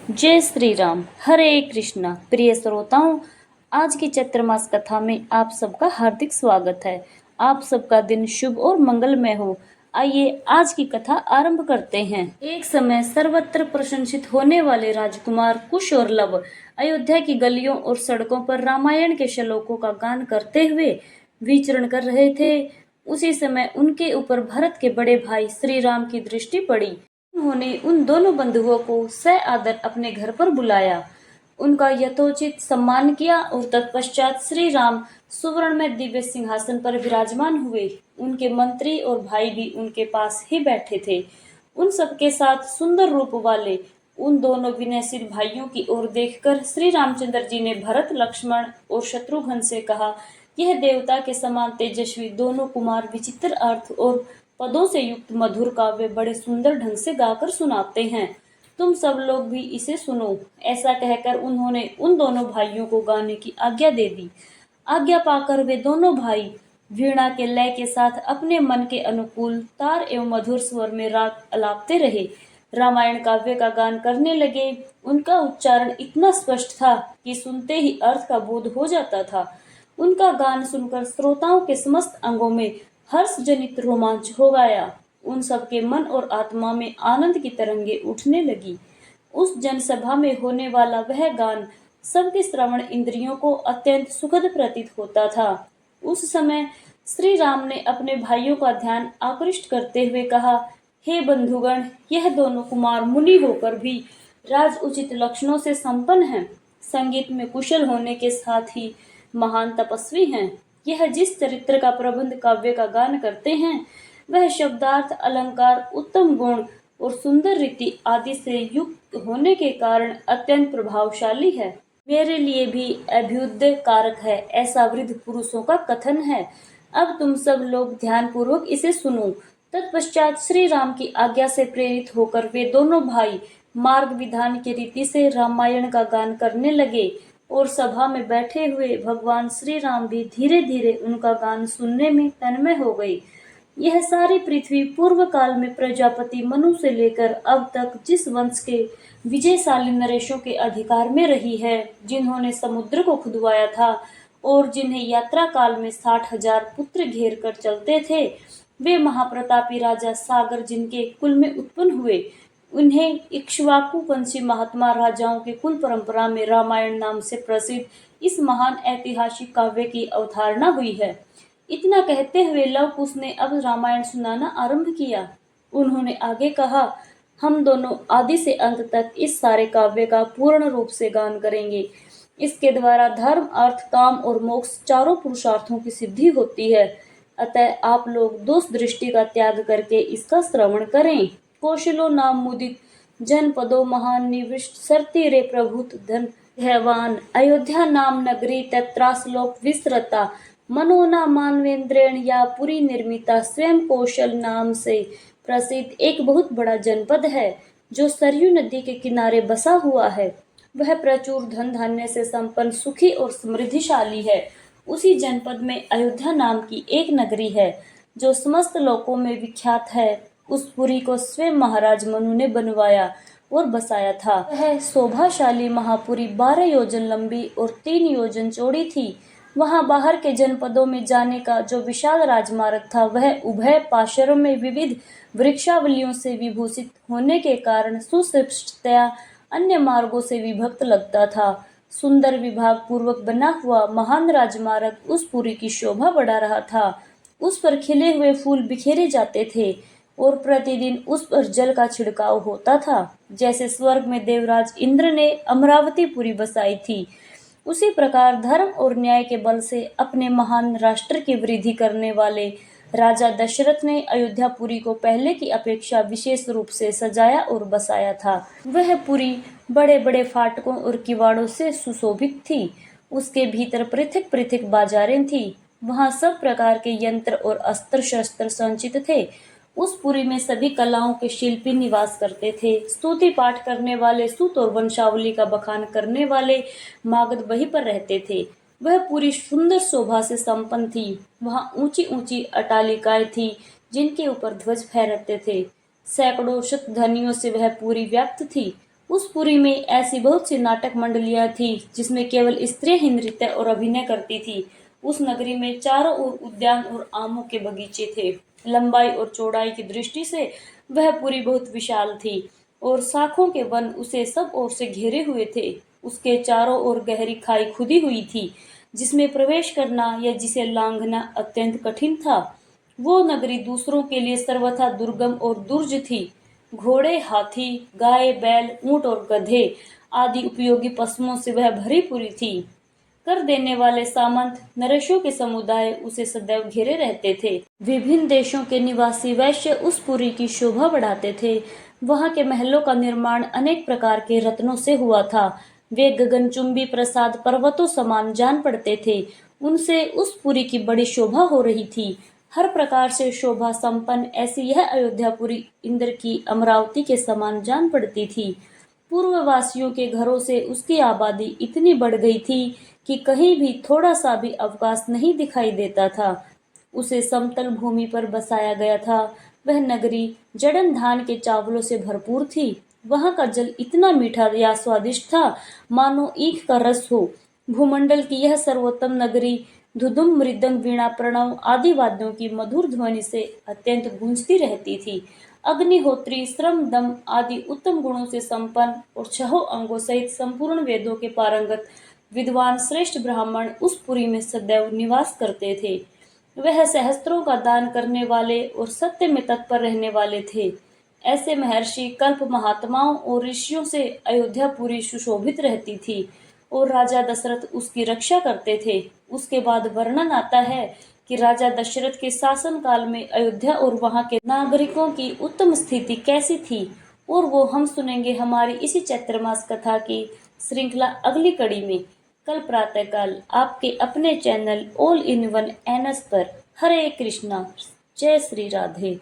जय श्री राम। हरे कृष्णा। प्रिय श्रोताओं, आज की चैत्रमास कथा में आप सबका हार्दिक स्वागत है। आप सबका दिन शुभ और मंगलमय हो। आइए आज की कथा आरंभ करते हैं। एक समय सर्वत्र प्रशंसित होने वाले राजकुमार कुश और लव अयोध्या की गलियों और सड़कों पर रामायण के श्लोकों का गान करते हुए विचरण कर रहे थे। उसी समय उनके ऊपर भरत के बड़े भाई श्री राम की दृष्टि पड़ी। उन्होंने उन दोनों बंधुओं को सआदर अपने घर पर बुलाया, उनका यथोचित सम्मान किया और तत्पश्चात श्री राम सुवर्ण में दिव्य सिंहासन पर विराजमान हुए। उनके मंत्री और भाई भी उनके पास ही बैठे थे। उन सबके साथ सुंदर रूप वाले उन दोनों विनयशील भाइयों की ओर देखकर श्री रामचंद्र जी ने भरत, लक्ष्मण और शत्रुघ्न से कहा, यह देवता के समान तेजस्वी दोनों कुमार विचित्र अर्थ और पदों से युक्त मधुर काव्य बड़े सुंदर ढंग से गाकर सुनाते हैं। तुम सब लोग भी इसे सुनो। ऐसा कहकर उन्होंने उन दोनों भाइयों को गाने की आज्ञा दे दी। आज्ञा पाकर वे दोनों भाई वीणा के लय के साथ अपने मन के अनुकूल तार एवं मधुर स्वर में राग अलापते रहे, रामायण काव्य का गान करने लगे। उनका उच्चारण इतना स्पष्ट था कि सुनते ही अर्थ का बोध हो जाता था। उनका गान सुनकर श्रोताओं के समस्त अंगों में हर्ष जनित रोमांच हो गया। उन सबके मन और आत्मा में आनंद की तरंगे उठने लगी। उस जनसभा में होने वाला वह गान सबके श्रवण इंद्रियों को अत्यंत सुखद प्रतीत होता था। उस समय श्री राम ने अपने भाइयों का ध्यान आकृष्ट करते हुए कहा, हे बंधुगण, यह दोनों कुमार मुनि होकर भी राज उचित लक्षणों से संपन्न हैं। संगीत में कुशल होने के साथ ही महान तपस्वी हैं। यह जिस चरित्र का प्रबंध काव्य का गान करते हैं, वह शब्दार्थ, अलंकार, उत्तम गुण और सुंदर रीति आदि से युक्त होने के कारण अत्यंत प्रभावशाली है। मेरे लिए भी अभ्युदय कारक है, ऐसा वृद्ध पुरुषों का कथन है। अब तुम सब लोग ध्यान पूर्वक इसे सुनो। तत्पश्चात श्री राम की आज्ञा से प्रेरित होकर वे दोनों भाई मार्ग विधान की रीति से रामायण का गान करने लगे और सभा में बैठे हुए भगवान श्री राम भी धीरे धीरे उनका गान सुनने में तन्मय हो गए। यह सारी पृथ्वी पूर्व काल में प्रजापति मनु से लेकर अब तक जिस वंश के विजयशाली नरेशों के अधिकार में रही है, जिन्होंने समुद्र को खुदवाया था और जिन्हें यात्रा काल में 60,000 पुत्र घेर कर चलते थे, वे महाप्रतापी राजा सागर जिनके कुल में उत्पन्न हुए, उन्हें इक्ष्वाकु वंशी महात्मा राजाओं के कुल परंपरा में रामायण नाम से प्रसिद्ध इस महान ऐतिहासिक काव्य की अवधारणा हुई है। इतना कहते हुए लव कुश ने अब रामायण सुनाना आरंभ किया। उन्होंने आगे कहा, हम दोनों आदि से अंत तक इस सारे काव्य का पूर्ण रूप से गान करेंगे। इसके द्वारा धर्म, अर्थ, काम और मोक्ष चारों पुरुषार्थों की सिद्धि होती है। अतः आप लोग दोष दृष्टि का त्याग करके इसका श्रवण करें। कौशलो नाम मुदित जनपदो महान निविष्ट सरती रे प्रभुत धन हैवान अयोध्या नाम नगरी तत्राश्लोक विस्तृता मनोना मानवेंद्रेण या पुरी निर्मिता स्वयं कौशल नाम से प्रसिद्ध एक बहुत बड़ा जनपद है, जो सरयू नदी के किनारे बसा हुआ है। वह प्रचुर धन धान्य से संपन्न, सुखी और समृद्धिशाली है। उसी जनपद में अयोध्या नाम की एक नगरी है, जो समस्त लोकों में विख्यात है। उस पुरी को स्वयं महाराज मनु ने बनवाया और बसाया था। वह शोभाशाली महापुरी 12 योजन लंबी और 3 योजन चौड़ी थी। वहां बाहर के जनपदों में जाने का जो विशाल राजमार्ग था, वह उभय पार्श्वों में विविध वृक्षावलियों से विभूषित होने के कारण सुस्पष्टतया अन्य मार्गों से विभक्त लगता था। सुंदर विभाग पूर्वक बना हुआ महान राजमार्ग उस पुरी की शोभा बढ़ा रहा था। उस पर खिले हुए फूल बिखेरे जाते थे और प्रतिदिन उस पर जल का छिड़काव होता था। जैसे स्वर्ग में देवराज इंद्र ने अमरावतीपुरी बसाई थी, उसी प्रकार धर्म और न्याय के बल से अपने महान राष्ट्र की वृद्धि करने वाले राजा दशरथ ने अयोध्यापुरी को पहले की अपेक्षा विशेष रूप से सजाया और बसाया था। वह पुरी बड़े बड़े फाटकों और किवाड़ों से सुशोभित थी। उसके भीतर पृथक पृथक बाजारें थी। वहां सब प्रकार के यंत्र और अस्त्र शस्त्र संचित थे। उस पुरी में सभी कलाओं के शिल्पी निवास करते थे। स्तुति पाठ करने वाले सूत और वंशावली का बखान करने वाले मागध वहीं पर रहते थे। वह पूरी सुंदर शोभा से संपन्न थी। वहां ऊंची ऊंची अट्टालिकाएं थी, जिनके ऊपर ध्वज फहरते थे। सैकड़ों शतधनियों से वह पूरी व्याप्त थी। उस पुरी में ऐसी बहुत सी नाटक मंडलियां थी जिसमें केवल स्त्रियां ही नृत्य और अभिनय करती थी। उस नगरी में चारों ओर उद्यान और आमों के बगीचे थे। लंबाई और चौड़ाई की दृष्टि से वह पुरी बहुत विशाल थी और शाखों के वन उसे सब ओर से घेरे हुए थे। उसके चारों ओर गहरी खाई खुदी हुई थी जिसमें प्रवेश करना या जिसे लांघना अत्यंत कठिन था। वो नगरी दूसरों के लिए सर्वथा दुर्गम और दुर्ज थी। घोड़े, हाथी, गाय, बैल, ऊंट और गधे आदि उपयोगी पशुओं से वह भरी पूरी थी। कर देने वाले सामंत नरेशों के समुदाय उसे सदैव घेरे रहते थे। विभिन्न देशों के निवासी वैश्य उस पुरी की शोभा बढ़ाते थे। वहां के महलों का निर्माण अनेक प्रकार के रत्नों से हुआ था। वे गगनचुंबी प्रसाद पर्वतों समान जान पड़ते थे। उनसे उस पुरी की बड़ी शोभा हो रही थी। हर प्रकार से शोभा संपन्न ऐसी यह अयोध्यापुरी इंद्र की अमरावती के समान जान पड़ती थी। पूर्ववासियों के घरों से उसकी आबादी इतनी बढ़ गई थी कि कहीं भी थोड़ा सा भी अवकाश नहीं दिखाई देता था। उसे समतल भूमि पर बसाया गया था। वह नगरी जड़न धान के चावलों से भरपूर थी। वहां का जल इतना मीठा या स्वादिष्ट था मानो ईख का रस हो। भूमंडल की यह सर्वोत्तम नगरी धुधुम, मृदंग, वीणा, प्रणव आदि वाद्यों की मधुर ध्वनि से अत्यंत गूंजती रहती थी। अग्निहोत्री, श्रम, दम आदि उत्तम गुणों से संपन्न और छहों अंगों सहित संपूर्ण वेदों के पारंगत विद्वान श्रेष्ठ ब्राह्मण उस पुरी में सदैव निवास करते थे। वह सहस्त्रों का दान करने वाले और सत्य में तत्पर रहने वाले थे। ऐसे महर्षि, कल्प महात्माओं और ऋषियों से अयोध्यापुरी सुशोभित रहती थी और राजा दशरथ उसकी रक्षा करते थे। उसके बाद वर्णन आता है कि राजा दशरथ के शासन काल में अयोध्या और वहां के नागरिकों की उत्तम स्थिति कैसी थी, और वो हम सुनेंगे हमारी इसी चैत्रमास कथा की श्रृंखला अगली कड़ी में, कल प्रातःकाल आपके अपने channel all in one NS पर। हरे कृष्णा, जय श्री राधे।